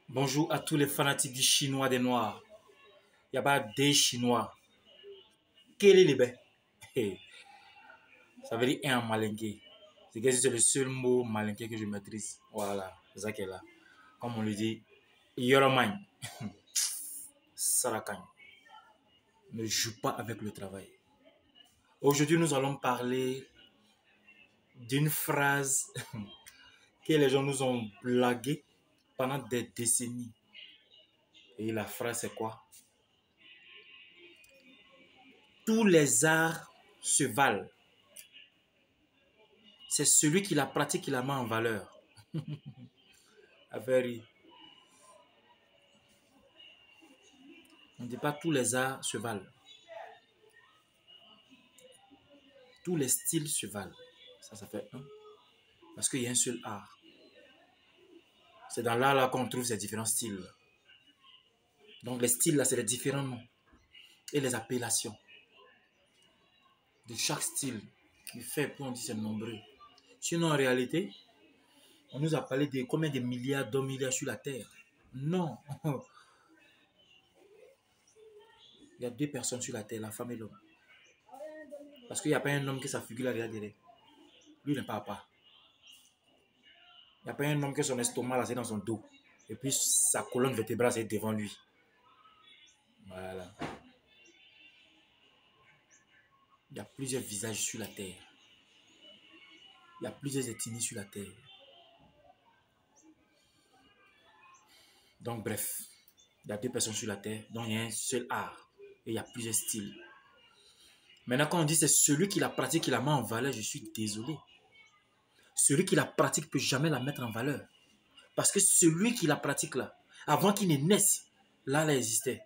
Bonjour à tous les fanatiques du chinois des noirs. Il n'y a pas des chinois. Quel est le bé? Ça veut dire un malinqué. C'est le seul mot malinqué que je maîtrise. Voilà, c'est ça qui est là. Comme on le dit, Yoromagne. Sarakagne. Ne joue pas avec le travail. Aujourd'hui, nous allons parler d'une phrase que les gens nous ont blagué pendant des décennies. Et la phrase, c'est quoi? Tous les arts se valent. C'est celui qui la pratique qui la met en valeur. Affaire. On ne dit pas tous les arts se valent. Tous les styles se valent. Ça fait un. Parce qu'il y a un seul art. C'est dans l'art là qu'on trouve ces différents styles. Donc les styles là, c'est les différents noms. Et les appellations. De chaque style qui fait, puis on dit c'est nombreux. Sinon en réalité, on nous a parlé de combien de milliards d'hommes il y a sur la terre. Non. Il y a deux personnes sur la terre, la femme et l'homme. Parce qu'il n'y a pas un homme qui sa figure là derrière. Lui n'est pas à part. Il n'y a pas un homme que son estomac là c'est dans son dos. Et puis sa colonne vertébrale c'est devant lui. Voilà. Il y a plusieurs visages sur la terre. Il y a plusieurs ethnies sur la terre. Donc bref, il y a deux personnes sur la terre, donc il y a un seul art. Et il y a plusieurs styles. Maintenant, quand on dit c'est celui qui la pratique, qui la met en valeur, je suis désolé. Celui qui la pratique ne peut jamais la mettre en valeur. Parce que celui qui la pratique là, avant qu'il ne naisse, là, elle existait.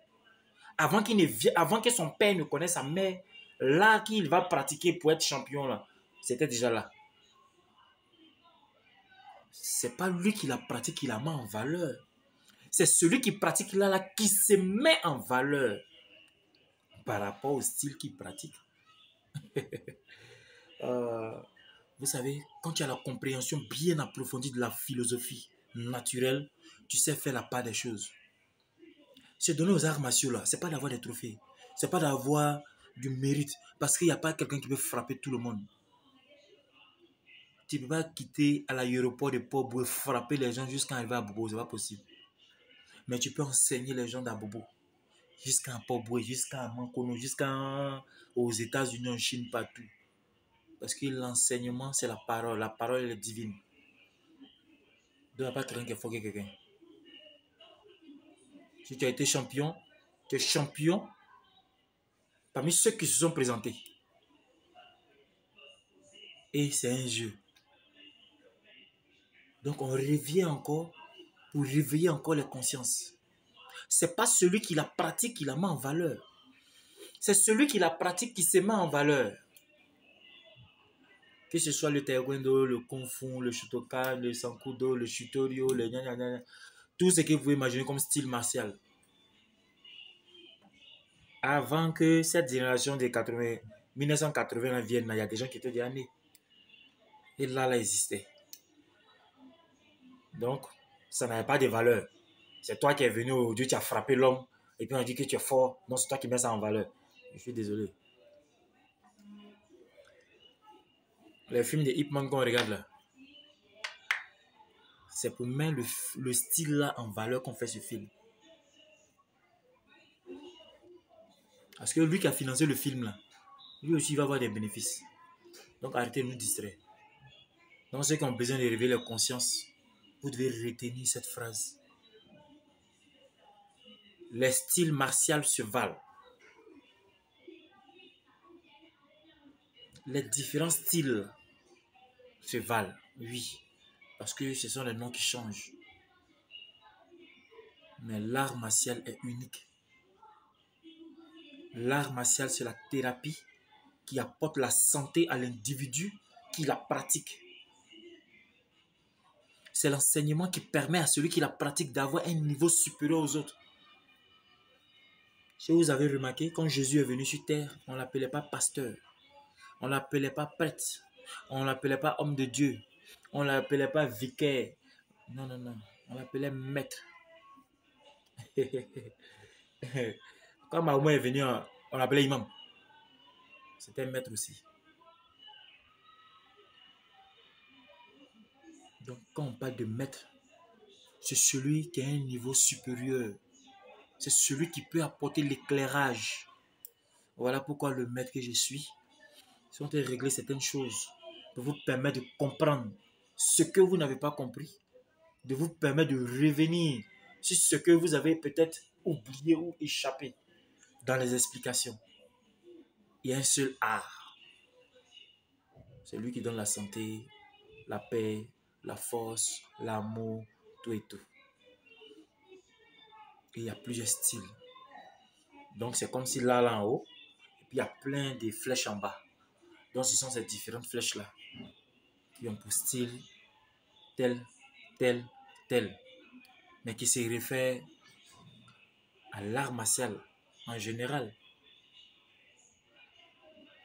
Avant que son père ne connaisse sa mère, là qu'il va pratiquer pour être champion là, c'était déjà là. C'est pas lui qui la pratique, qui la met en valeur. C'est celui qui pratique là qui se met en valeur par rapport au style qu'il pratique. Vous savez, quand tu as la compréhension bien approfondie de la philosophie naturelle, tu sais faire la part des choses. Se donner aux arts martiaux là, c'est pas d'avoir des trophées, c'est pas d'avoir du mérite, parce qu'il n'y a pas quelqu'un qui peut frapper tout le monde. Tu ne peux pas quitter à l'aéroport de Port-Boué, frapper les gens jusqu'à arriver à Bobo, c'est pas possible. Mais tu peux enseigner les gens d'Abobo, jusqu'à Port-Boué, jusqu'à Mankono, jusqu'aux États-Unis, en Chine, partout. Parce que l'enseignement, c'est la parole. La parole, elle est divine. Il n'y a pas quelqu'un qui est fort que quelqu'un. Si tu as été champion, tu es champion parmi ceux qui se sont présentés. Et c'est un jeu. Donc on revient encore pour réveiller encore les consciences. C'est pas celui qui la pratique qui la met en valeur. C'est celui qui la pratique qui se met en valeur. Que ce soit le taekwondo, le kung fu, le shutokan, le sankudo, le shutoryu, le gna. Tout ce que vous pouvez imaginer comme style martial. Avant que cette génération de 1980 vienne, il y a des gens qui étaient déjà nés. Et là existait. Donc, ça n'avait pas de valeur. C'est toi qui es venu aujourd'hui, tu as frappé l'homme, et puis on dit que tu es fort. Donc, c'est toi qui mets ça en valeur. Je suis désolé. Les films de Ip Man qu'on regarde là, c'est pour mettre le style là en valeur qu'on fait ce film. Parce que lui qui a financé le film là, lui aussi il va avoir des bénéfices. Donc arrêtez de nous distraire. Donc ceux qui ont besoin de réveiller leur conscience, vous devez retenir cette phrase. Les styles martiaux se valent. Les différents styles se valent, oui. Parce que ce sont les noms qui changent. Mais l'art martial est unique. L'art martial, c'est la thérapie qui apporte la santé à l'individu qui la pratique. C'est l'enseignement qui permet à celui qui la pratique d'avoir un niveau supérieur aux autres. Si vous avez remarqué, quand Jésus est venu sur terre, on ne l'appelait pas pasteur. On ne l'appelait pas prêtre. On ne l'appelait pas homme de Dieu. On ne l'appelait pas vicaire. Non, non, non. On l'appelait maître. Quand Mahomet est venu, on l'appelait imam. C'était maître aussi. Donc, quand on parle de maître, c'est celui qui a un niveau supérieur. C'est celui qui peut apporter l'éclairage. Voilà pourquoi le maître que je suis, si on peut régler certaines choses, de vous permettre de comprendre ce que vous n'avez pas compris, de vous permettre de revenir sur ce que vous avez peut-être oublié ou échappé dans les explications. Il y a un seul art. C'est lui qui donne la santé, la paix, la force, l'amour, tout et tout. Et il y a plusieurs styles. Donc c'est comme si là en haut, et puis il y a plein de flèches en bas. Donc ce sont ces différentes flèches-là qui ont pour style tel, tel, tel, mais qui se réfèrent à l'art martial en général.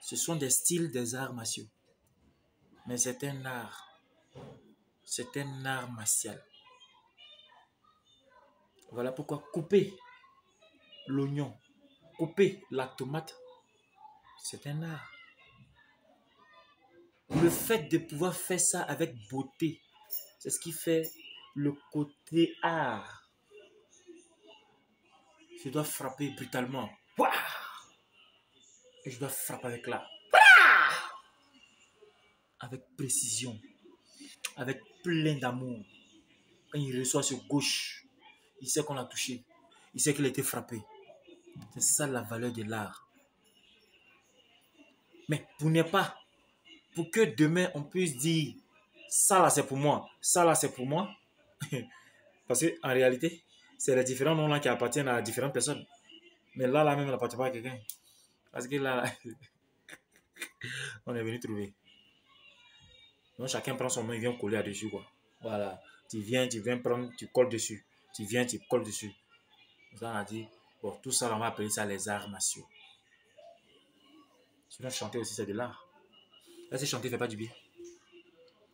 Ce sont des styles des arts martiaux, mais c'est un art. C'est un art martial. Voilà pourquoi couper l'oignon, couper la tomate, c'est un art. Le fait de pouvoir faire ça avec beauté, c'est ce qui fait le côté art. Je dois frapper brutalement. Et je dois frapper avec là. Avec précision. Avec plein d'amour. Quand il reçoit sur gauche, il sait qu'on l'a touché. Il sait qu'il a été frappé. C'est ça la valeur de l'art. Mais pour ne pas, pour que demain on puisse dire ça là c'est pour moi, ça là c'est pour moi. Parce qu'en réalité, c'est les différents noms là qui appartiennent à différentes personnes. Mais là même, elle n'appartient pas à quelqu'un. Parce que là, on est venu trouver. Donc chacun prend son nom, il vient coller là-dessus, quoi. Voilà. Tu viens prendre, tu colles dessus. Tu viens, tu colles dessus. Ça, on a dit, bon, tout ça, on va appeler ça les arts martiaux. Sinon, chanter aussi, c'est de l'art. Là, si chanter ne fait pas du bien.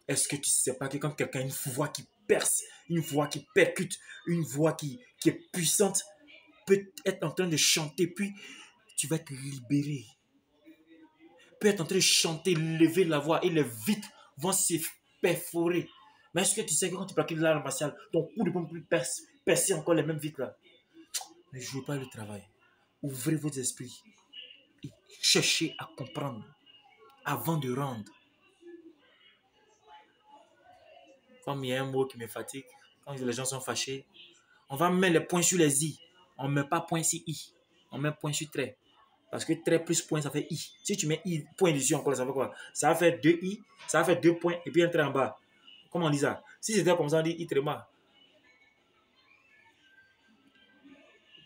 Est-ce que tu ne sais pas que quand quelqu'un a une voix qui perce, une voix qui percute, une voix qui est puissante, peut être en train de chanter, puis tu vas te libérer. Peut être en train de chanter, lever la voix et les vitres vont se perforer. Mais est-ce que tu sais que quand tu pratiques l'art martial, ton coup de pompe peut percer encore les mêmes vitres là? Ne jouez pas le travail. Ouvrez vos esprits et cherchez à comprendre avant de rendre. Comme il y a un mot qui me fatigue, quand les gens sont fâchés, on va mettre les points sur les i. On ne met pas point sur i. On met point sur trait. Parce que trait plus point, ça fait i. Si tu mets i, point dessus encore, ça fait quoi? Ça va faire 2 i, ça va faire 2 points et puis un trait en bas. Comment on dit ça? Si c'était comme ça, on dit i tréma.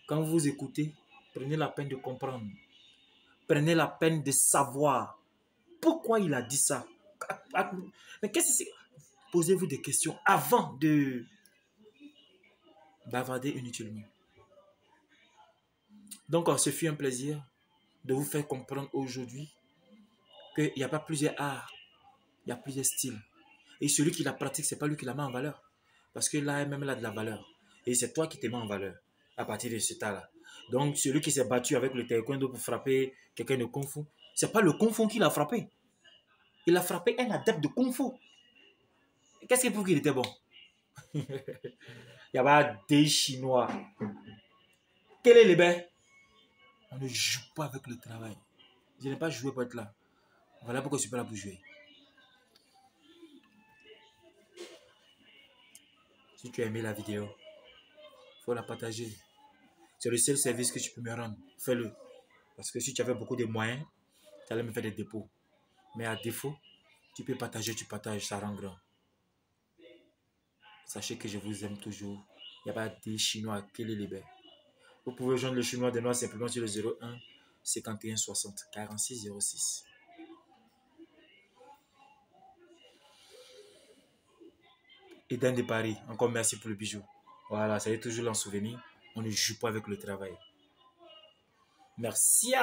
Quand vous écoutez, prenez la peine de comprendre. Prenez la peine de savoir pourquoi il a dit ça. Mais qu'est-ce que c'est? Posez-vous des questions avant de bavarder inutilement. Donc, ce fut un plaisir de vous faire comprendre aujourd'hui qu'il n'y a pas plusieurs arts, il y a plusieurs styles. Et celui qui la pratique, ce n'est pas lui qui la met en valeur. Parce que là, même, elle a de la valeur. Et c'est toi qui te mets en valeur à partir de ce tas-là. Donc, celui qui s'est battu avec le taekwondo pour frapper quelqu'un de kung fu, ce n'est pas le kung fu qui l'a frappé. Il a frappé un adepte de kung fu. Qu'est-ce qui prouve qu'il était bon? Il y avait des Chinois. Quel est le bain? On ne joue pas avec le travail. Je n'ai pas joué pour être là. Voilà pourquoi je suis pas là pour jouer. Si tu as aimé la vidéo, il faut la partager. C'est le seul service que tu peux me rendre. Fais-le. Parce que si tu avais beaucoup de moyens, tu allais me faire des dépôts. Mais à défaut, tu peux partager, tu partages, ça rend grand. Sachez que je vous aime toujours. Il n'y a pas des Chinois. Quel est le bain? Vous pouvez joindre le Chinois des Noirs simplement sur le 01 51 60 46 06. Eden de Paris, encore merci pour le bijou. Voilà, ça y est toujours en souvenir. On ne joue pas avec le travail. Merci.